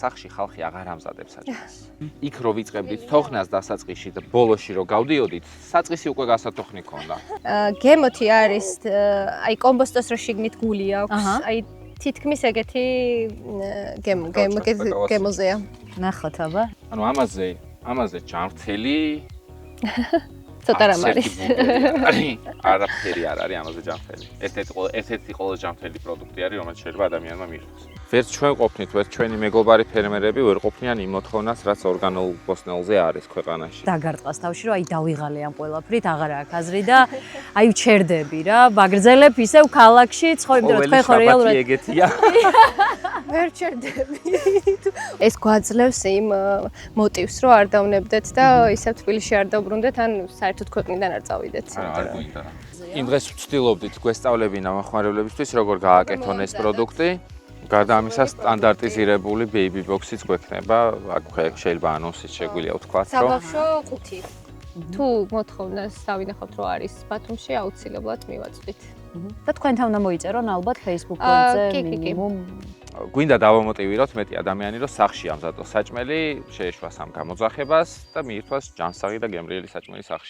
სახში ხალხი აღარ ამზადებს საჭმელს. იქ რო ვიწყებდით თოხნას დასაწყისში და ბოლოში რო გავდიოდით, საწყისი უკვე გასათოხნი ქონდა. გემოთი არის აი კომბოსტოს რო შიგნით გული აქვს. აი თითქმის ეგეთი გემოზეა. ნახოთ აბა. ანუ ამაზე ჯანმრთელი ცოტა რამ არის. არაფერი არ არის ამაზე ჯანმრთელი. ერთ-ერთი ყველაზე ჯანმრთელი პროდუქტი არის, რომელიც შეიძლება ადამიანმა მიიღოს. ვერც ჩვენ ყოფნით, ვერც ჩვენი მეგობარი ფერმერები ვერ ყოფნიან იმ მოთხოვნას, რაც ორგანულ ბოსტნეულზე არის ქვეყანაში. დაგარტყას თავში, რომ აი დავიღალე ამ ყველაფრით, აღარ აქვს აზრი და აი ვჩერდები რა, ბაგრძელებ ისევ ქალაქში, ცხოვრობ და თქვენ ხო რეალურად ეგეთია. ვერ ჩერდები. ეს გვაძლევს იმ მოტივს, რომ არ დავნებდეთ და ისევ თბილისში არ დავბრუნდეთ, ან საერთოდ ქვეყნიდან არ წავიდეთ. არ გვინდა. იმ დღეს ვცდილობდით გვესწავლებინა მოხმარებლებისთვის, როგორ გააკეთონ ეს პროდუქტი. გარდა ამისა, სტანდარტიზირებული ბეიბი ბოქსიც გვექნება. აქ შეიძლება ანონსიც შეგვიძლია ვთქვათ, რომ საბავშვო ყუთი. თუ მოთხოვნას დავინახავთ, რომ არის ბათუმში, აუცილებლად მივაწვით. და თქვენთან უნდა მოიწერონ ალბათ Facebook-ზე მინიმუმ. გვინდა დავამოტივიროთ მეტი ადამიანი, რომ სახში ამზადოს საჭმელი, შეეშვას ამ გამოძახებას და მიირთვას ჯანსაღი და გემრიელი საჭმელი სახში.